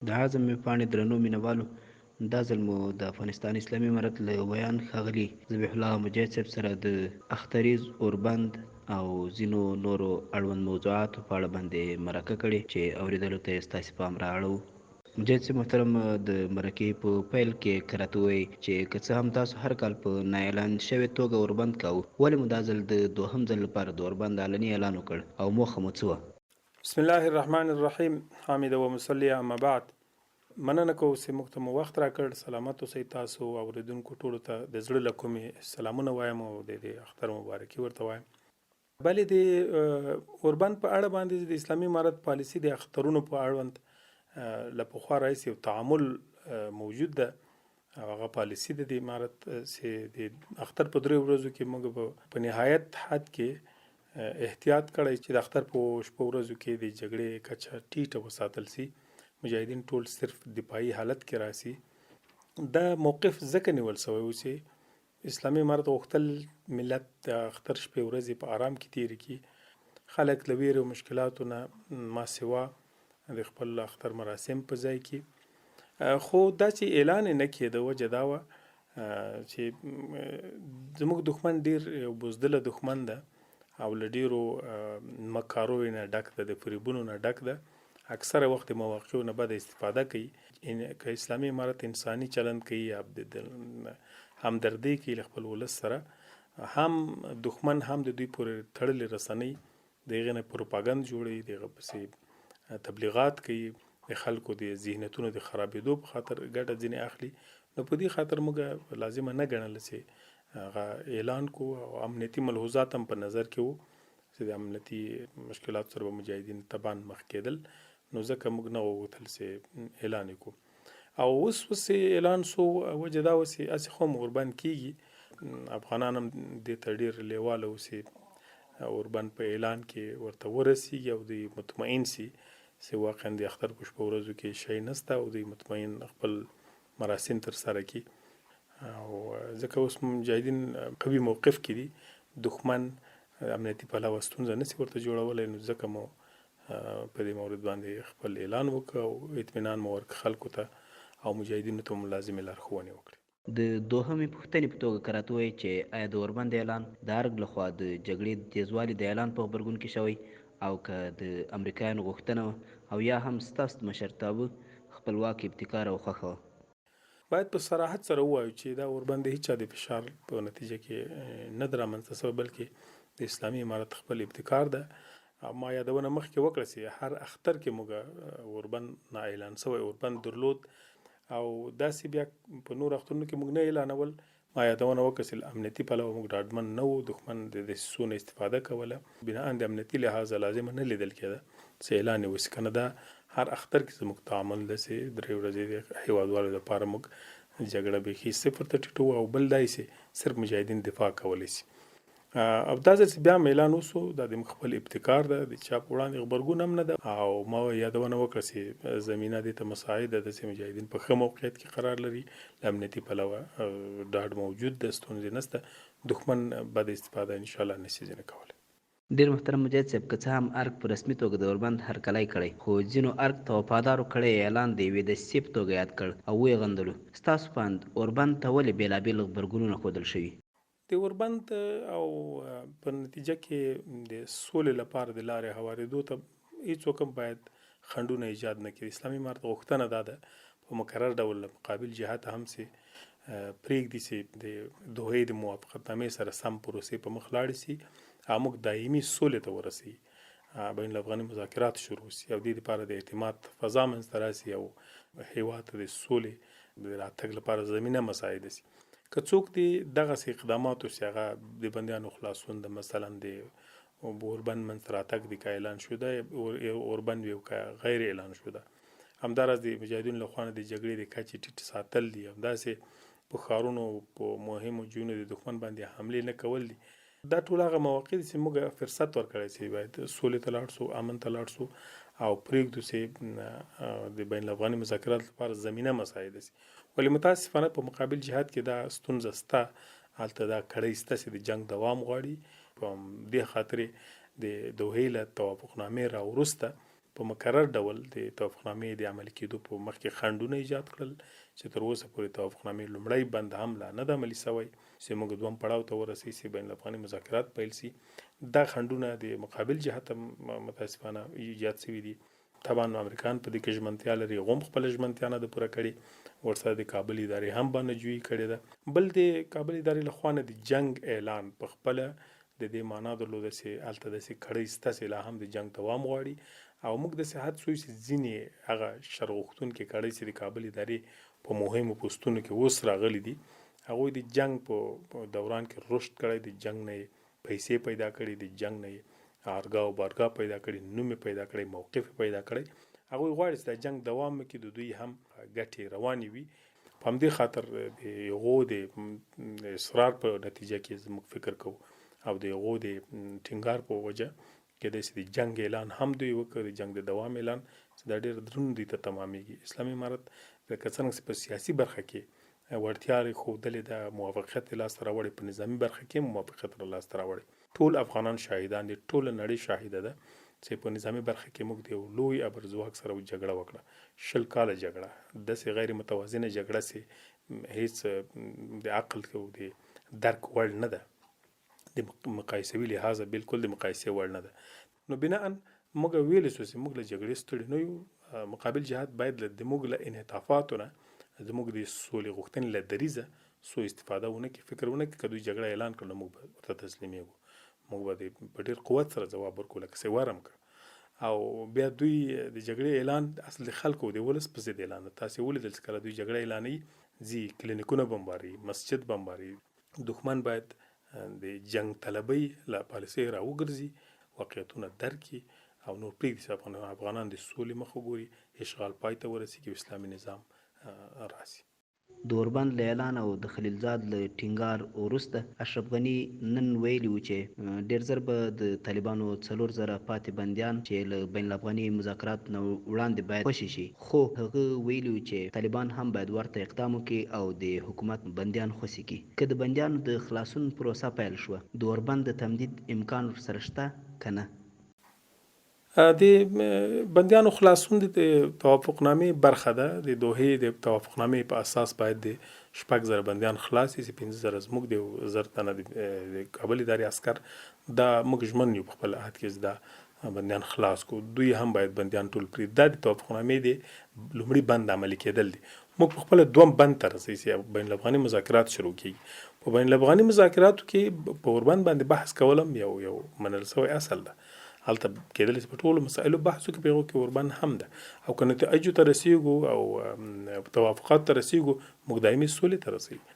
د اعظم پاڼې درنو مینوالو، دا ځل مو د افغانستان اسلامي امارت له ویان ښاغلي ذبیح الله مجاهد صاحب سره د اختریز، اوربند او ځینو نورو اړوند موضوعاتو په اړه باندې مرکه کړې چې اورېدلو ته یې ستاسې پام رااړوو. مجاهد صاحب محترم، د مرکې په پیل کې که راته ووایئ چې که څه هم تاسو هر کال په نااعلان شوې توګه اوربند کاوه، ولې مو دا ځل د دوهم ځل لپاره د اوربند علني اعلان وکړ او موخه مو څه وه؟ بسم الله الرحمن الرحیم. حامد و مصلی اما بعد. مننه کوم چې موږ ته مو وخت راکړ. سلامت اوسئ تاسو اوریدونکو ټولو ته د زړه له کومې سلامونه وایم او د اختر مبارکي ورته وایم. بلې د اوربند په اړه باندې د اسلامي امارت پالیسي د اخترونو په اړوند له پخوا راهیسې یو تعامل موجود ده. هغه پالیسي د امارت چې د اختر په درې ورځو کې موږ په نهایت حد کې احتیاط کړی چې د اختر په شپو ورځو کې د جګړې کچه ټیټه وساتل سي. مجاهدین ټول صرف دفاعي حالت کې راسي. دا موقف ځکه نیول شوی و چې اسلامي امارت غوښتل ملت د اختر شپې ورځې په آرام کې تیرې کړي. خلک له ویرې او مشکلاتو نه ما سوا د خپل اختر مراسم په ځای کې. خو دا چې اعلان نه کېده وجه دا وه چې زموږ دښمن ډیر یو بزدله دښمن ده او له ډیرو مکارویو نه ډک ده، د فریبونو نه ډک ده. اکثره وخت مواقعو نه بده استفاده کوي. که اسلامي امارت انساني چلند کوي یا همدردي کوي له خپل ولس سره، هم دښمن هم د دوی پورې تړلې رسنۍ دغه نه پروپاګند جوړوي، دغه پسې تبلیغات کوي، د خلکو د ذهنیتونو د خرابېدو په خاطر ګټه ځینې اخلي. نو په دې خاطر موږ لازمه نه ګڼله چې هغه اعلان کو او امنیتي ملحوظات هم په نظر کې وو چې د امنیتي مشکلات سره به مجاهدین تبان مخ کېدل. نو ځکه موږ نه وغوښتل چې اعلان وکړو. او اوس اعلان سو وجه دا وه چې هسې خو اوربند کېږي. افغانان هم دې ته ډېر لیواله و چې اوربند په اعلان کې ورته ورسیږي او دوی مطمئن سي چې واقعا د اختر په شپو ورځو کې شی نسته او دوی مطمئن خپل مراسم ترسره کړي. او ځکه اوس مجاهدین قوي موقف کې دي. دښمن امنیتي پلوه ستونزه نشي ورته جوړولی. نو ځکه مو په دې مورد باندې خپل اعلان وکړ او اطمینان مو ورکړ خلکو ته او مجاهدینو ته مو لازمې لارښوونې وکړې. د دوهمې پوښتنې په توګه که راته ووایئ چې آیا د اوربند اعلان د ارګ لخوا د جګړې د تیزوالي د اعلان په غبرګون کې شوی او که د امریکایانو غوښتنه او یا هم ستاسو د مشرتابه خپلواک ابتکار او خوښه وه؟ باید په صراحت سره ووایو چې دا اوربند د هیچا د فشار په نتیجه کې نه ده رامنځته شوی، بلکې د اسلامي امارت خپل ابتکار ده. ما یادونه مخکې وکړه چې هر اختر کې موږ اوربند نه اعلان شوی اوربند درلود او داسې بیا په نور اخترونو کې موږ نه اعلانول. ما یادونه وکړه چې امنیتي پلوه موږ ډاډمن نه وو، دښمن د دسیسو نه استفاده کوله. بناء د امنیتي لحاظه لازمه نه لیدل کېده چې اعلان یې وشي. کنه دا هر اختر کې زموږ تعامل ده چې درې ورځې د هیوادوالو لپاره موږ جګړه بیخي صفر ته ټیټو او بل دا چې صرف مجاهدین دفاع کولی شي. او دا ځل چې بیا اعلان وسو دا د خپل ابتکار ده، د چا په وړاندې غبرګون هم نه ده. او ما یادونه وکړه چې زمینه دې ته مساعده ده چې مجاهدین په ښه موقعیت کې قرار لري، له امنیتي پلوه ډاډ موجود ده، ستونزې نشته، دښمن بد استفاده انشاءالله نشي ځینې کولی. ډېر محترم مجاهد صاحب، که څه هم ارګ په رسمي توګه د اوربند هرکلی کړی، خو ځینو ارګ ته وفادارو کړی اعلان د یوې دسیسې په توګه یاد کړ او ویې غندلو. ستاسو په اند اوربند ته ولې بېلابېل غبرګونونه ښودل شوي؟ د اوربند او په نتیجه کې د سولې لپاره د لارې هوارېدو ته هیڅوک هم باید خنډونه ایجاد نه کړي. اسلامي امارت غوښتنه دا ده په مکرر ډول مقابل جهت هم چې پرېږدي چې د دوحې د موافقتنامې سره سم پروسې په مخ لاړې شي او موږ دایمي سولې ته ورسوي، بین الافغاني مذاکرات شروع شي او دې لپاره د اعتماد فضا منځته راسي او هېواد ته د سولې د راتګ لپاره زمینه مساعده شي. که څوک دې دغسې اقداماتو چې هغه د بندیانو خلاصون ده، مثلا د اوربند منځته راتګ د که اعلان شده اوربند وي او که غیر اعلان شده، همداراز د مجاهدینو له خوا د جګړې د کچې ټیټ ساتل دي، همداسې په ښارونو په مهمو ځایونو د دښمن باندې حملې نه کول دي. دا ټول هغه مواقع دي چې موږ فرصت ورکړی چې باید سولې ته لاړ شو، امن ته لاړ شو او پرېږدو چې د بین الافغاني مذاکرات لپاره زمینه مساعده شي. ولې متاسفانه په مقابل جهاد کې دا ستونزه شته، هلته دا کړۍ شته چې د جنگ دوام غواړي. په دې خاطر د دوحې له توافقنامې راوروسته په مکرر ډول د توافقنامې د عملي کېدو په مخکې خنډونه ایجاد کړل چې تر اوسه پورې توافقنامې لومړی بند هم لا نه ده عملي سوی چې موږ دویم پړاو ته ورسئ چې بین الافغاني مذاکرات پیل سي. دا خنډونه د مقابل جهت متاسفانه ایجاد شوي دي. طبعا امریکایان په دې کې ژمنتیا لري، هغوی هم خپله ژمنتیا نه ده پوره کړې، ورسره د کابل ادارې هم باندې کړې ده. بل د کابل ادارې له خوا نه د جنگ اعلان په خپله د دې معنا درلوده چې هلته داسې کړۍ شته چې لا هم د جنگ دوام غواړي او موږ داسې حد سوی چې ځینې هغه شر غوښتونکې کړۍ چې د کابل ادارې په مهمو پوستونو کې اوس راغلي دي، هغوی د جنگ په دوران کې رشد کړی، د جنگ نه پیسې پیدا کړي، د جنگ نه ارګا او بارګا پیدا کړي، نوم پیدا کړي، موقف پیدا کړي. هغوی غواړي چې د جنگ دوام وکړي، د دوی هم ګټې روانې وي. په همدې خاطر د هغو د اصرار په نتیجه کې زموږ فکر کوو او د هغو د ټینګار په وجه کېدای شي د جنگ اعلان هم دوی وکړي، د جنگ د دوام اعلان چې دا ډېر دروند دوی ته تمامېږي. اسلامي امارت لکه څرنګه چې په سیاسي برخه کې وړتیا ښودلې ده، موافقت یې لاسته راوړی، په نظامي برخه کې موافقت را لاسته راوړی. ټول افغانان شاهدان دي، ټوله نړۍ شاهده ده چې په نظامي برخه کې موږ د یو لوی ابرځواک سره جګړه وکړه، 20 کاله جګړه، داسې غیر متوازنه جګړه چې هیڅ د عقل او د درک وړ نه ده، د مقایسوي لحاظه بالکل د مقایسې وړ نه ده. نو بناً موږ ویلی شو چې موږ له جګړې ستړي نه یو، مقابل جهت باید د موږ له انعطافاتو نه زموږ د سولې غوښتنې له دریځه سو استفاده ونه کړي، فکر ونه کړي که دوی جګړه اعلان کړي نو موږ به ورته تسلیمېږو، موږ به په ډېر قوت سره ځواب ورکړو لکه چې ورم کړه. او بیا دوی د جګړې اعلان اصل د خلکو د ولس په ضد اعلان، تاسې ولیدل چې کله دوی جګړه اعلانوي ځي کلینیکونه بمباري، مسجد بمباري. دښمن باید د جنگ طلبۍ له پالیسۍ را وګرځي، واقعیتونه درک کړي او نور پرېږدي چې افغانان د سولې مخ وګوري، اشغال پای ته ورسېږي او اسلامي نظام راسي. د اوربند له اعلان او د خلیلزاد له ټینګار وروسته اشرف غني نن ویلي و چې ډېر زر به د طالبانو 4000 پاتې بندیان چې له بین الافغاني مذاکرات نه وړاندې باید خوشي شي، خو هغه ویلي و چې طالبان هم باید ورته اقدام وکړي او د حکومت بندیان خوشي کړي. که د بندیانو د خلاصون پروسه پیل شوه، د اوربند د تمدید امکان ورسره شته که نه؟ د بندیانو خلاصون د توافقنامې برخه ده. د دوحې د توافقنامې په اساس باید د 6000 بندیان خلاص شي، 5000 زموږ د 1000 تنه د کابل ادارې عسکر، دا موږ ژمن یو په خپل عهد کې دا بندیان خلاص کو. دوی هم باید بندیان ټول کړي. دا د توافقنامې د لومړي بند عملي کېدل دي. موږ په خپل دوم بند ته رسېږي چې بین الافغاني مذاکرات شروع کیږي. په بین الافغاني مذاکراتو کې په اوربند باندې بحث کول هم یو منل شوی اصل ده. هلته کېدلی چې په ټولو مسایلو بحث وکړي، په هغو کې اوربند هم ده او که نتایجو ته رسېږو او توافقاتو ته رسېږو، موږ دایمي سولې ته رسېږو.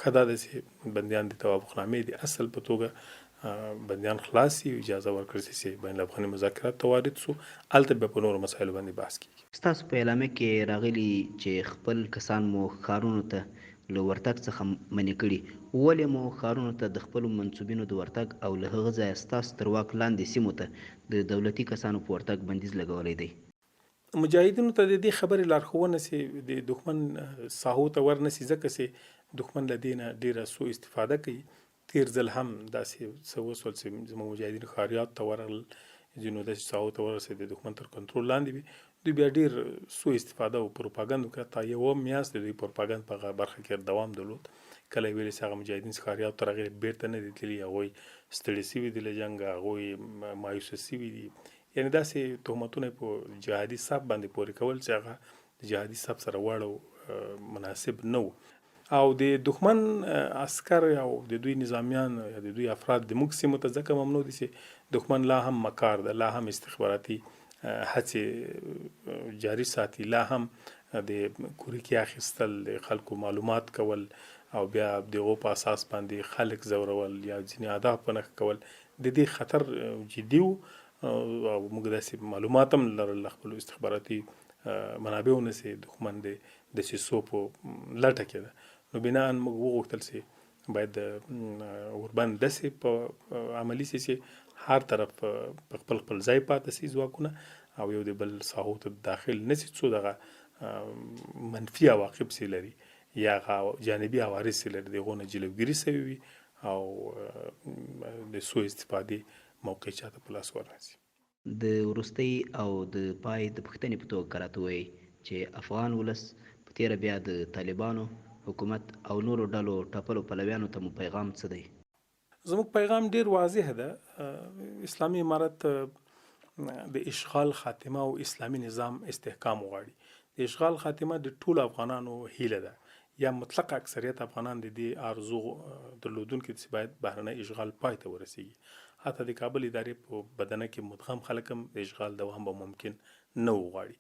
ښه دا ده چې بندیان د توافقنامې د اصل په توګه بندیان خلاص شي، اجازه ورکړل شي چې بین الافغاني مذاکرات ته وارد شو، هلته بیا په نورو مسایلو باندې بحث کېږي. ستاسو په اعلامیه کې راغلي چې خپل کسان مو ښارونو ته له ورتګ څخه منع کړي. ولې مو ښارونو ته د خپلو منصوبینو د ورتګ او له هغه ځایه ستاسو تر واک لاندې سیمو ته د دولتي کسانو په ورتګ بندیز لګولی دی؟ مجاهدینو ته د دې خبرې لارښوونه چې د دښمن ساحو ته ورنسي، ځکه چې دښمن له دې نه ډېره سوء استفاده کوي. تیر ځل هم داسې څه وشول چې زموږ مجاهدین ښاریاتو ته ورغلل، ځینو داسې ساحو ته ورسېد د دښمن تر کنټرول لاندې وي. دوی بیا ډېر سوء استفاده او پروپاګند وکړه. تا یوه میاشت د دوی پروپاګند په هغه برخه کې دوام درلود. کله یې ویلې چې هغه مجاهدین چې ښاریاتو ته راغلي بېرته نه دي تللي، هغوی ستړي شوي دي له جنګه، هغوی مایوسه شوي دي. یعنې داسې تهمتونه په جهادي صف باندې پورې کول چې هغه د جهادي صف سره وړ او مناسب نه وو. او د دښمن عسکر او د دوی نظامیان یا د دوی افراد د موږ سیمو ته ځکه ممنوع دي چې دښمن لا هم مکار ده، لا هم استخباراتي هڅې جاري ساتي، لا هم د کوریکي اخیستل، د خلکو معلومات کول او بیا د هغو په اساس باندې خلک ځورول یا ځینې اهداف په نښه کول. د دې خطر جدي و او موږ داسې معلومات هم لرل له خپلو استخباراتي منابعو نه چې دښمن د دسیسو په لټه کې ده. نو بنا موږ وغوښتل چې باید د اوربند داسې په عملي شي چې هر طرف په خپل خپل ځای پاتې شي ځواکونه او یو د بل ساحو ته داخل نه شي، څو دغه منفي عواقب چې لري یا جانبي عوارض چې لري د هغو نه جلوګیري شوې وي او د سوء استفادې موقع چاته په لاس ورنسي. د وروستۍ او د پای د پوښتنې په توګه که راته ووایي چې افغان ولس په تېره بیا د طالبانو حکومت او نورو ډلو ټپلو پلویانو ته مو پیغام څه دی؟ زموږ پیغام ډیر واضح ده. اسلامي امارت د اشغال خاتمه او اسلامي نظام استحکام غواړي. د اشغال خاتمه د ټولو افغانانو هیله ده، یا مطلق اکثریت افغانان د دې ارزو درلودونکي چې باید بهرنی اشغال پای ته ورسیږي. حتی د کابل ادارې په بدنه کې مدغم خلک هم د اشغال دوام به ممکن نه وغواړي.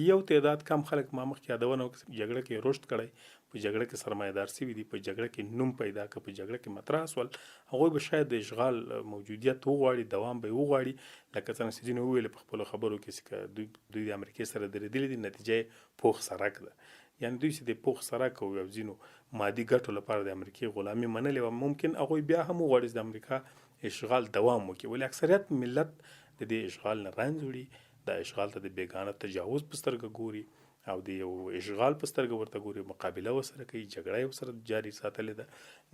یو تعداد کم خلک ما مخکې یادونه وکړه چې جګړه کې رشد کړی، په جګړه کې سرمایه‌دار شوي دي، په جګړه کې نوم پیدا کړ، په جګړه کې مطرح شول، هغوی به شاید د اشغال موجودیت وغواړي، دوام به وغواړي. لکه څنګه چې ځینې وویل په خپلو خبرو کې چې دوی د امریکې سره درېدلي دي، نتیجه پوخ سرک ده. یعنې دوی چې د پوخ سرک او یو ځینو مادي ګټو لپاره د امریکې غلامي منلې وه، ممکن هغوی بیا هم وغواړي چې د امریکا اشغال دوام وکړي. ولې اکثریت ملت د دې اشغال نه رنځ وړي، د اشغال ته د بیګانه تجاوز په سترګه ګوري او د یو اشغال په سترګه ورته ګوري، مقابله ورسره کوي، جګړه یې ورسره جاري ساتلې ده.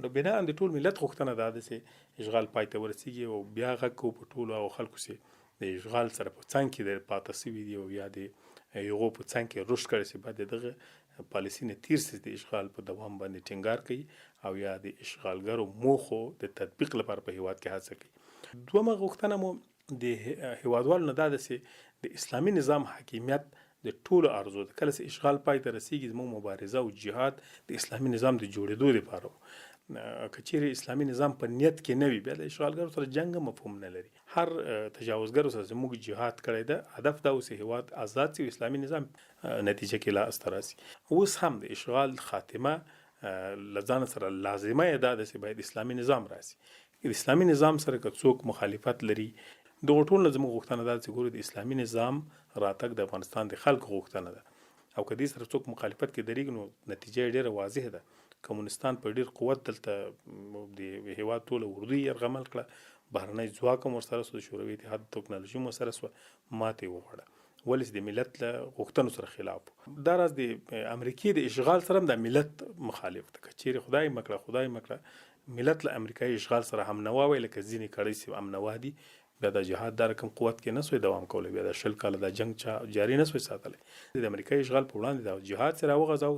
نو بنا د ټول ملت غوښتنه ده چې اشغال پای ته ورسیږي او بیا غږ کوو په ټولو او خلکو چې د اشغال سره په څنګ کې د پاتې شوي دي او یا د هغو په څنګ کې رشد کړی چې باید دغه پالیسي نه تیر سي، د اشغال په دوام باندې ټینګار کوي او یا د اشغالګرو موخو د تطبیق لپاره په هیواد کې هڅه کوي. دومره غوښتنه مو د هیوادوالو نه ده چې د اسلامي نظام حاکمیت د ټولو ارزو ده. کله چې اشغال پای ته رسیږي زموږ مبارزه او جهاد د اسلامي نظام د جوړېدو لپاره و. که چیرې اسلامي نظام په نیت کې نه وي، بیا د اشغالګرو سره جنګ مفهوم نه لري. هر تجاوزګر سره زموږ جهاد کړی ده، هدف دا و چې هیواد آزاد شي، اسلامي نظام نتیجه کې لاسته راسي. اوس هم د اشغال خاتمه لزان سره لازمه ده چې باید اسلامي نظام راسي. د اسلامي نظام سره که څوک مخالفت لري، د ټول زموږ غوښتنه ده چې ګورو د اسلامي نظام راتګ د افغانستان د خلکو غوښتنه ده، او که دې سره څوک مخالفت کې درېږي نو نتیجه ډیره واضح ده. کمونستان په ډیر قوت دلته د هیواد ټوله اردو یرغمل کړه، بهرنی ځواک هم ورسره سو، د شوروي اتحاد ټکنالوژي هم ورسره سوه، ماتې وخوړه. ولې چې د ملت له غوښتنو سره خلاف دا راز د امریکې د اشغال سره هم د ملت مخالف ده. که چیرې خدای مکړه ملت له امریکایي اشغال سره هم نوا وی، لکه ځینې کړۍ چې هم نوا دي، بیا د جهاد دا رقم قوت کې نه سوی دوام کولی، بیا د 20 کاله د جنگ جاری نه سوی ساتلی. د امریکایي اشغال په وړاندې د جهاد سره وغځاو،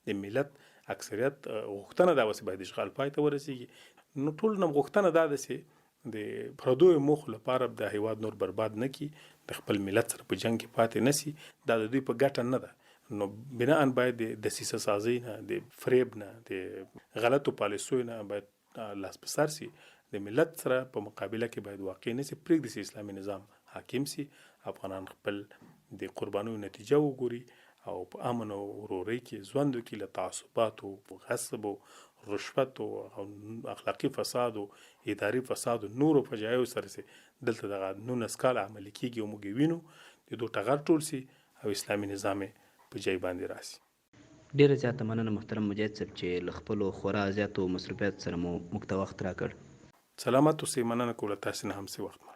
د ملت اکثریت غوښتنه دا وسه باید اشغال پای ته ورسیږي. نو ټول نه غوښتنه دا ده چې د پردوی موخو لپاره د هیواد نور برباد نه کی، د خپل ملت سره په جنگ کې پاتې نسی، دا د دوی په ګټه نه ده. نو بنا ان باید د دسیسه سازی نه، د فریب نه، د غلطو پالیسیو نه باید لاس په سر سي. د ملت سره په مقابله کې باید واقع نه سي، پرېږدي چې اسلامي نظام حاکم سي، افغانان خپل د قربانیو نتیجه وګوري او په امن او ورورۍ کې ژوند وکړي، له تعصباتو، غصب او رشوت او اخلاقي فساد او اداري فساد او نورو فجایعو سره سي دلته دغه 19 کال عملي کېږي او موږ وینو د دوی ټغر ټول سي او اسلامي نظام په جای باندې راسي. ډیره زیاته مننه محترم مجاهد صاحب چې له خپلو خورا زیاتو مصروفیت سره مو موږ ته وخت راکړ. سلامت اوسئ. مننه کوله تاسو نه هم سي وخت